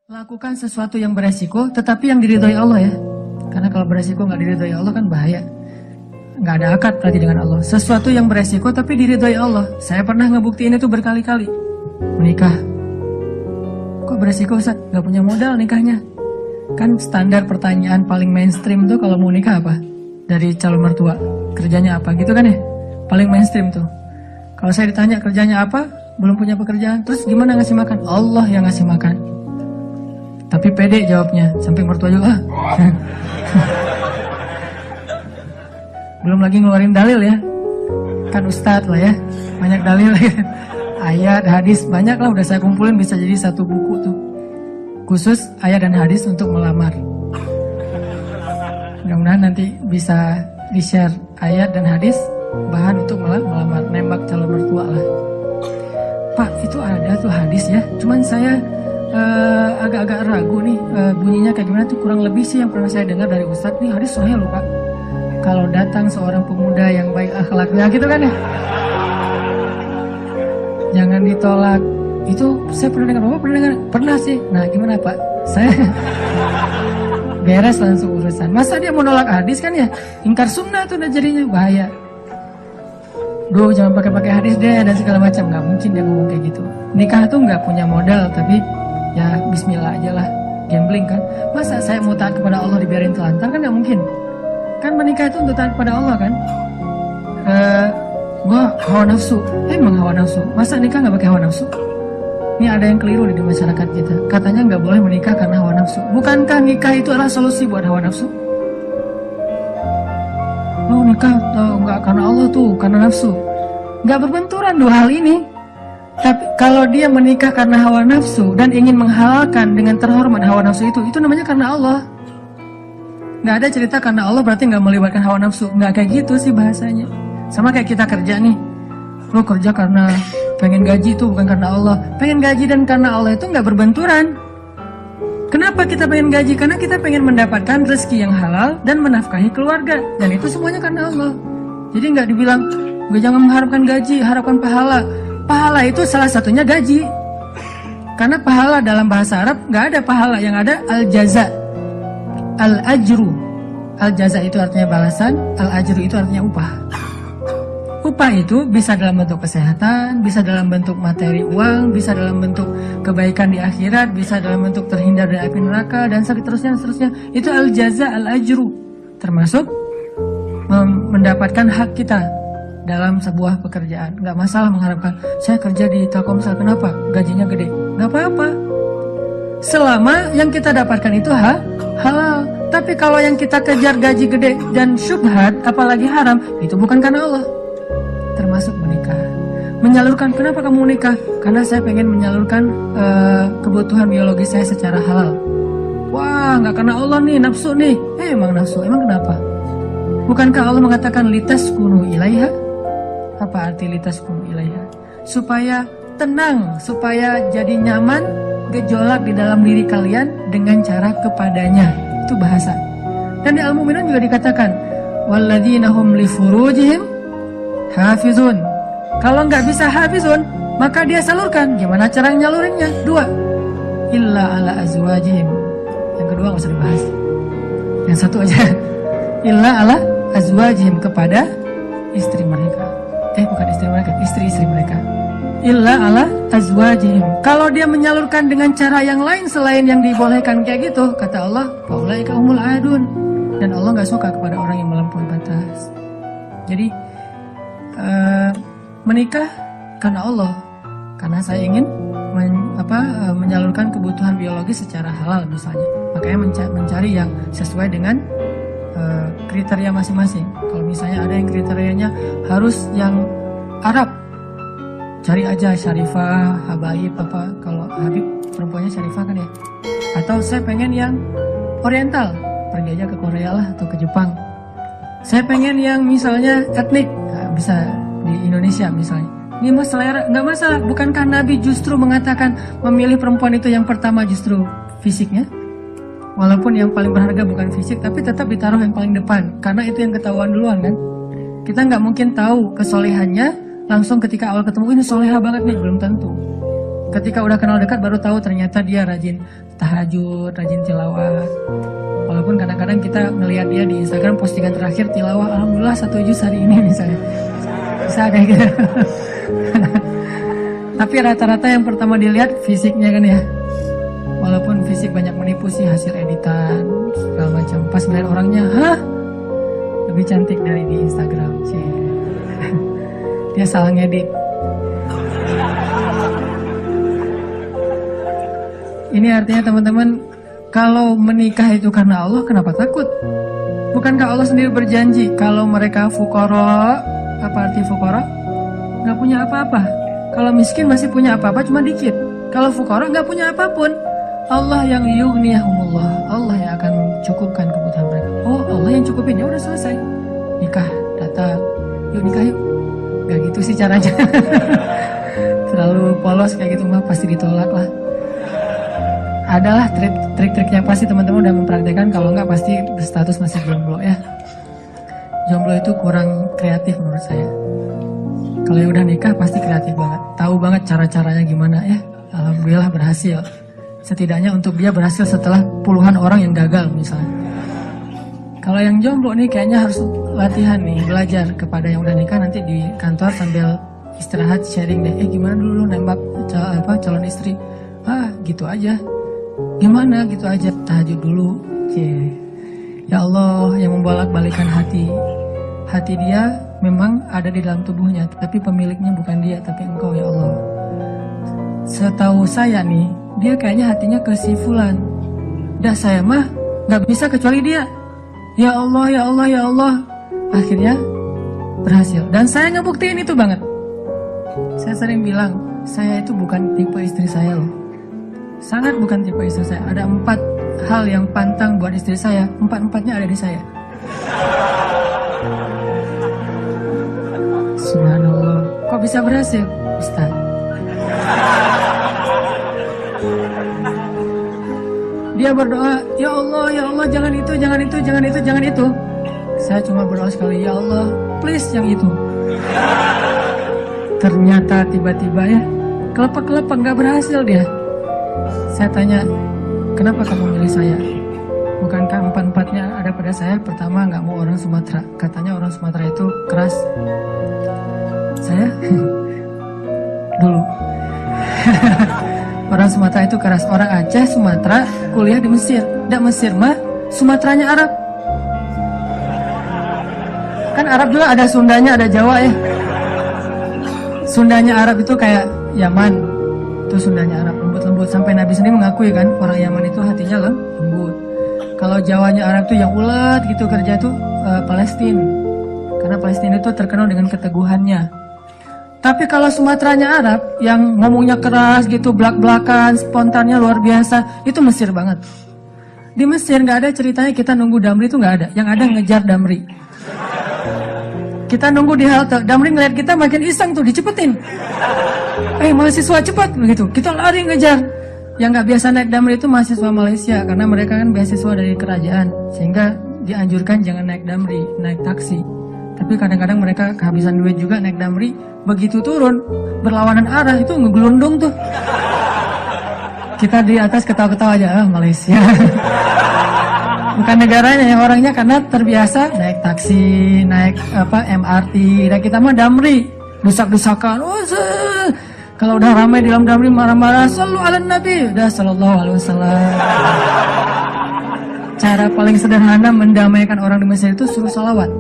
Lakukan sesuatu yang beresiko, tetapi yang diridhoi Allah ya. Karena kalau beresiko nggak diridhoi Allah kan bahaya. Nggak ada akad berarti dengan Allah. Sesuatu yang beresiko tapi diridhoi Allah. Saya pernah ngebuktiin itu berkali-kali. Menikah. Kok beresiko Ustaz? Nggak punya modal nikahnya. Kan standar pertanyaan paling mainstream tuh kalau mau nikah apa? Dari calon mertua. Kerjanya apa gitu kan ya? Paling mainstream tuh. Kalau saya ditanya kerjanya apa? Belum punya pekerjaan. Terus gimana ngasih makan? Allah yang ngasih makan. Tapi pede jawabnya, sampai mertua juga belum lagi ngeluarin dalil ya. Kan ustadz lah ya, banyak dalil ya. Ayat, hadis, banyak lah udah saya kumpulin bisa jadi satu buku tuh. Khusus ayat dan hadis untuk melamar. Mudah-mudahan nanti bisa di-share ayat dan hadis bahan untuk melamar, nembak calon mertua lah. Pak, itu ada tuh hadis ya, cuman saya agak-agak ragu nih bunyinya kayak gimana tuh, kurang lebih sih yang pernah saya dengar dari Ustadz nih hadis sahih loh Pak. Kalau datang seorang pemuda yang baik akhlaknya gitu kan ya, jangan ditolak. Itu saya pernah dengar, Bapak pernah dengar? Pernah sih. Nah gimana Pak? Saya beres langsung urusan. Masa dia mau nolak hadis kan ya? Ingkar sunnah tuh udah jadinya bahaya. Duh jangan pakai hadis deh dan segala macam. Nggak mungkin dia ngomong kayak gitu. Nikah tuh nggak punya modal tapi ya bismillah aja lah, gambling kan. Masa saya mau taat kepada Allah dibiarin telantar kan gak mungkin. Kan menikah itu untuk taat kepada Allah kan. Gua hawa nafsu, emang hawa nafsu. Masa nikah gak pakai hawa nafsu? Ini ada yang keliru di masyarakat kita. Katanya gak boleh menikah karena hawa nafsu. Bukankah nikah itu adalah solusi buat hawa nafsu? Oh nikah gak karena Allah tuh, karena nafsu. Gak berbenturan dua hal ini. Tapi kalau dia menikah karena hawa nafsu dan ingin menghalalkan dengan terhormat hawa nafsu itu namanya karena Allah. Nggak ada cerita karena Allah berarti nggak melibatkan hawa nafsu. Nggak kayak gitu sih bahasanya. Sama kayak kita kerja nih. Lo kerja karena pengen gaji itu bukan karena Allah. Pengen gaji dan karena Allah itu nggak berbenturan. Kenapa kita pengen gaji? Karena kita pengen mendapatkan rezeki yang halal dan menafkahi keluarga. Dan itu semuanya karena Allah. Jadi nggak dibilang, gue jangan mengharapkan gaji, harapkan pahala. Pahala itu salah satunya gaji. Karena pahala dalam bahasa Arab nggak ada pahala, yang ada al-jaza, al-ajru. Al-jaza itu artinya balasan, al-ajru itu artinya upah. Upah itu bisa dalam bentuk kesehatan, bisa dalam bentuk materi uang, bisa dalam bentuk kebaikan di akhirat, bisa dalam bentuk terhindar dari api neraka, dan seterusnya. Itu al-jaza, al-ajru. Termasuk mendapatkan hak kita dalam sebuah pekerjaan. Nggak masalah mengharapkan saya kerja di Telkomsel, kenapa? Gajinya gede. Nggak apa-apa. Selama yang kita dapatkan itu halal. Tapi kalau yang kita kejar gaji gede dan syubhat, apalagi haram, itu bukan karena Allah. Termasuk menikah. Menyalurkan, kenapa kamu menikah? Karena saya pengen menyalurkan kebutuhan biologi saya secara halal. Wah, nggak karena Allah nih, nafsu nih. Emang nafsu, emang kenapa? Bukankah Allah mengatakan litaskunu ilaiha? Apa arti litaskunu ilaiha? Supaya tenang, supaya jadi nyaman, gejolak di dalam diri kalian dengan cara kepadanya. Itu bahasa. Dan di Al-Mu'minun juga dikatakan walladzina hum li furujihim hafizun. Kalau nggak bisa hafizun, maka dia salurkan. Gimana cara nyalurinnya? Dua. Illa ala azwajihim. Yang kedua nggak usah dibahas. Yang satu aja. Illa ala azwajihim, kepada istri mereka. Bukan istri mereka, istri-istri mereka. Illa ala azwajihim. Kalau dia menyalurkan dengan cara yang lain selain yang dibolehkan kayak gitu, kata Allah, faulaika humul adun. Dan Allah nggak suka kepada orang yang melampaui batas. Jadi menikah karena Allah, karena saya ingin menyalurkan kebutuhan biologi secara halal misalnya. Makanya mencari yang sesuai dengan kriteria masing-masing. Kalau misalnya ada yang kriterianya harus yang Arab, cari aja Syarifah, Habaib apa. Kalau Habib perempuannya Syarifah kan ya. Atau saya pengen yang Oriental, pergi aja ke Korea lah atau ke Jepang. Saya pengen yang misalnya etnik, nah, bisa di Indonesia misalnya. Ini mas selera, nggak masalah. Bukankah Nabi justru mengatakan memilih perempuan itu yang pertama justru fisiknya? Walaupun yang paling berharga bukan fisik, tapi tetap ditaruh yang paling depan. Karena itu yang ketahuan duluan kan. Kita nggak mungkin tahu kesolehannya langsung ketika awal ketemu, ini soleha banget nih, belum tentu. Ketika udah kenal dekat baru tahu ternyata dia rajin tahajud, rajin tilawah. Walaupun kadang-kadang kita ngelihat dia di Instagram postingan terakhir tilawah, alhamdulillah 1 juz hari ini misalnya. Bisa kayak gitu. Tapi rata-rata yang pertama dilihat fisiknya kan ya. Walaupun fisik banyak menipu sih, hasil editan segala macam. Pas ngeliat orangnya, hah? Lebih cantik dari di Instagram sih. Dia salah ngedit. Ini artinya teman-teman, kalau menikah itu karena Allah, kenapa takut? Bukankah Allah sendiri berjanji kalau mereka fuqara, apa arti fuqara? Gak punya apa-apa. Kalau miskin masih punya apa-apa, cuma dikit. Kalau fuqara gak punya apapun. Allah yang yughniyahumullah, Allah yang akan cukupkan kebutuhan mereka. Oh, Allah yang cukupin, ya udah selesai. Nikah, datang, yuk nikah yuk. Gak gitu sih caranya. Terlalu polos kayak gitu mah pasti ditolak lah. Adalah trik-trik yang pasti teman-teman udah mempraktekkan, kalau enggak pasti berstatus masih jomblo ya. Jomblo itu kurang kreatif menurut saya. Kalau yang udah nikah pasti kreatif banget, tahu banget cara-caranya gimana ya. Alhamdulillah berhasil. Setidaknya untuk dia berhasil setelah puluhan orang yang gagal misalnya. Kalau yang jomblo nih kayaknya harus latihan nih, belajar kepada yang udah nikah, nanti di kantor sambil istirahat sharing deh. Gimana dulu nembak calon istri? Gitu aja. Gimana gitu aja, tahajud dulu. Ya Allah yang membolak-balikan hati dia memang ada di dalam tubuhnya, tapi pemiliknya bukan dia, tapi Engkau ya Allah. Setahu saya nih, dia kayaknya hatinya ke si fulan. Dah saya mah gak bisa kecuali dia. Ya Allah, ya Allah, ya Allah. Akhirnya berhasil. Dan saya ngebuktiin itu banget. Saya sering bilang, saya itu bukan tipe istri saya loh. Sangat bukan tipe istri saya. Ada 4 hal yang pantang buat istri saya, 4-4-nya ada di saya. Subhanallah. Kok bisa berhasil? Ustaz. Dia berdoa, ya Allah, jangan itu, jangan itu, jangan itu, jangan itu. Saya cuma berdoa sekali, ya Allah, please yang itu. Ternyata tiba-tiba ya, kelepek-kelepek gak berhasil dia. Saya tanya, kenapa kamu milih saya? Bukankah 4-4-nya ada pada saya? Pertama, gak mau orang Sumatera. Katanya orang Sumatera itu keras. Saya dulu orang Sumatera itu keras. Orang Aceh, Sumatera, kuliah di Mesir. Tidak Mesir mah, Sumateranya Arab. Kan Arab juga ada Sundanya, ada Jawa ya. Sundanya Arab itu kayak Yaman. Itu Sundanya Arab, lembut-lembut. Sampai Nabi sendiri mengakui kan, orang Yaman itu hatinya lembut. Kalau Jawanya Arab itu yang ulet gitu kerja itu Palestina. Karena Palestina itu terkenal dengan keteguhannya. Tapi kalau Sumateranya Arab yang ngomongnya keras gitu, belak-belakan, spontannya luar biasa, itu Mesir banget. Di Mesir nggak ada ceritanya kita nunggu Damri, itu nggak ada. Yang ada ngejar Damri. Kita nunggu di halte, Damri ngeliat kita makin iseng tuh, dicepetin. Mahasiswa cepat begitu. Kita lari ngejar. Yang nggak biasa naik Damri itu mahasiswa Malaysia, karena mereka kan beasiswa dari kerajaan, sehingga dianjurkan jangan naik Damri, naik taksi. Tapi kadang-kadang mereka kehabisan duit juga naik Damri. Begitu turun, berlawanan arah, itu ngegelundung tuh. Kita di atas ketawa-ketawa aja, Malaysia. Bukan negaranya, yang orangnya karena terbiasa naik taksi, naik MRT. Dan kita mah Damri, desak-desakan. Kalau udah ramai di dalam Damri marah-marah, sallu ala Nabi, udah sallallahu alaihi wasallam. Cara paling sederhana mendamaikan orang di Mesir itu suruh salawat.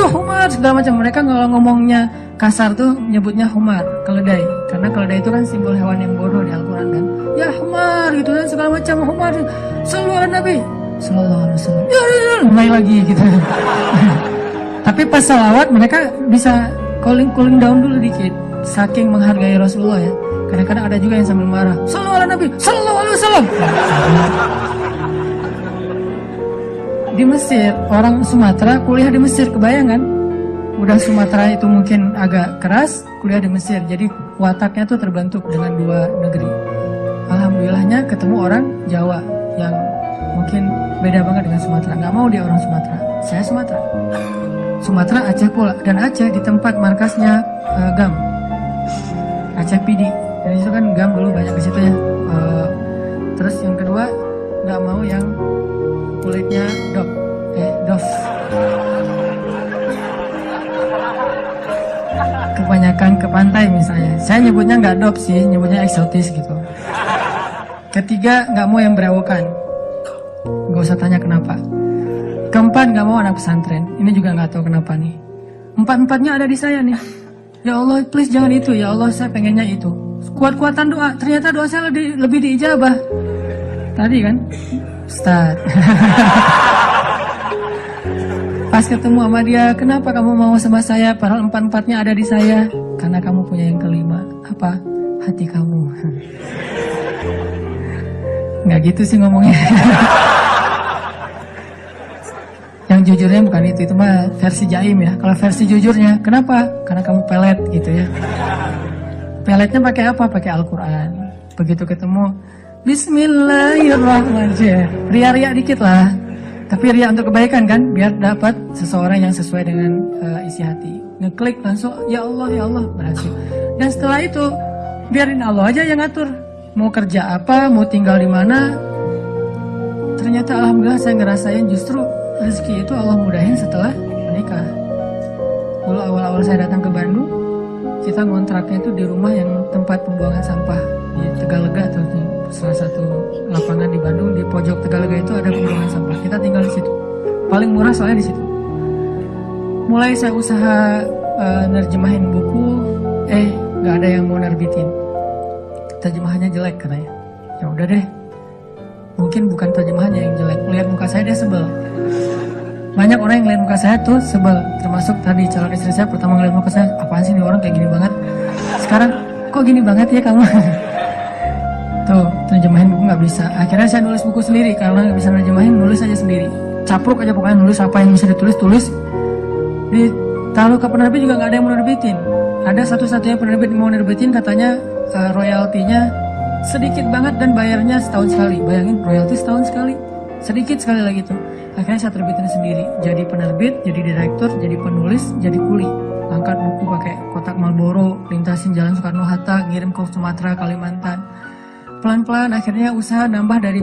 Humar segala macam. Mereka kalau ngomongnya kasar tuh nyebutnya humar, keledai. Karena keledai itu kan simbol hewan yang bodoh di Al-Quran kan. Ya humar gitu dan segala macam humar. Sallu ala Nabi sallallahu alaihi wasallam. Mulai lagi gitu. Tapi pas salawat mereka bisa cooling down dulu dikit. Saking menghargai Rasulullah ya. Kadang-kadang ada juga yang sambil marah. Sallu ala Nabi sallallahu alaihi wasallam. Di Mesir, orang Sumatera kuliah di Mesir, kebayangan? Udah Sumatera itu mungkin agak keras, kuliah di Mesir. Jadi wataknya tuh terbentuk dengan 2 negeri. Alhamdulillahnya ketemu orang Jawa yang mungkin beda banget dengan Sumatera. Gak mau dia orang Sumatera. Saya Sumatera. Sumatera Aceh pula. Dan Aceh di tempat markasnya GAM. Aceh PD. Jadi itu kan gam dulu banyak di situ ya. Terus yang kedua nggak mau yang kulitnya dof. Kebanyakan ke pantai misalnya. Saya nyebutnya nggak dof sih, nyebutnya eksotis gitu. Ketiga nggak mau yang berewokan. Nggak usah tanya kenapa. Keempat nggak mau anak pesantren. Ini juga nggak tahu kenapa nih. Empat-empatnya ada di saya nih. Ya Allah, please jangan itu. Ya Allah, saya pengennya itu. Kuat-kuatan doa. Ternyata doa saya lebih diijabah. Tadi kan, Ustaz. Pas ketemu sama dia, kenapa kamu mau sama saya? Padahal empat-empatnya ada di saya. Karena kamu punya yang kelima. Apa? Hati kamu. Nggak gitu sih ngomongnya. Yang jujurnya bukan itu mah versi jaim ya. Kalau versi jujurnya, kenapa? Karena kamu pelet gitu ya. Peletnya pakai apa? Pakai Al-Quran. Begitu ketemu, Bismillahirrahmanirrahim. Ria-ria dikit lah. Tapi ria untuk kebaikan kan, biar dapat seseorang yang sesuai dengan isi hati. Ngeklik langsung, ya Allah, berhasil. Dan setelah itu, biarin Allah aja yang ngatur. Mau kerja apa, mau tinggal di mana. Ternyata alhamdulillah saya ngerasain justru rezeki itu Allah mudahin setelah menikah. Dulu awal-awal saya datang ke Bandung, kita ngontraknya itu di rumah yang tempat pembuangan sampah di Tegalega tuh, di salah satu lapangan di Bandung, di pojok Tegalega itu ada pembuangan sampah. Kita tinggal di situ. Paling murah soalnya di situ. Mulai saya usaha nerjemahin buku, nggak ada yang mau nerbitin. Terjemahannya jelek katanya. Ya udah deh. Mungkin bukan terjemahannya yang jelek, lihat muka saya dia sebel. Banyak orang yang lihat muka saya tuh sebel, termasuk tadi calon istri saya pertama ngeliat muka saya, apaan sih ini orang kayak gini banget. Sekarang kok gini banget ya kamu? Tuh, terjemahin buku nggak bisa. Akhirnya saya nulis buku sendiri, karena nggak bisa nerjemahin, nulis aja sendiri. Capruk aja pokoknya, nulis apa yang bisa ditulis. Ditaruh ke penerbit juga nggak ada yang mau nerbitin. Ada satu-satunya penerbit mau nerbitin, katanya royaltinya sedikit banget dan bayarnya setahun sekali. Bayangin, royalti setahun sekali, sedikit sekali lagi tuh. Akhirnya saya terbitin sendiri, jadi penerbit, jadi direktur, jadi penulis, jadi kuli. Angkat buku pakai kotak Marlboro, lintasin Jalan Soekarno-Hatta, ngirim ke Sumatera, Kalimantan. Pelan-pelan akhirnya usaha nambah dari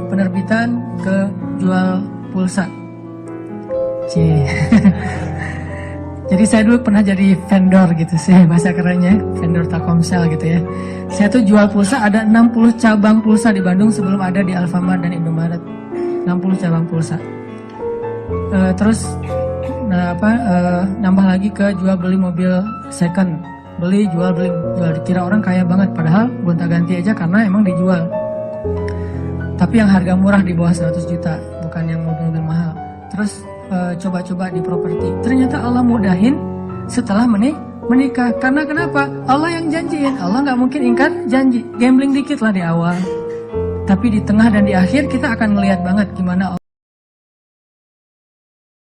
penerbitan ke jual pulsa. Jadi saya dulu pernah jadi vendor gitu sih, bahasa kerennya, vendor Telkomsel gitu ya. Saya tuh jual pulsa, ada 60 cabang pulsa di Bandung sebelum ada di Alfamart dan Indomaret. 60 cabang pulsa. Terus nambah lagi ke jual beli mobil second. Beli, jual, dikira orang kaya banget, padahal gonta-ganti aja karena emang dijual. Tapi yang harga murah di bawah 100 juta, bukan yang mobil-mobil mahal. Terus coba-coba di properti. Ternyata Allah mudahin setelah menikah. Karena kenapa? Allah yang janjiin. Allah nggak mungkin ingkar janji. Gambling dikit lah di awal. Tapi di tengah dan di akhir kita akan melihat banget gimana Allah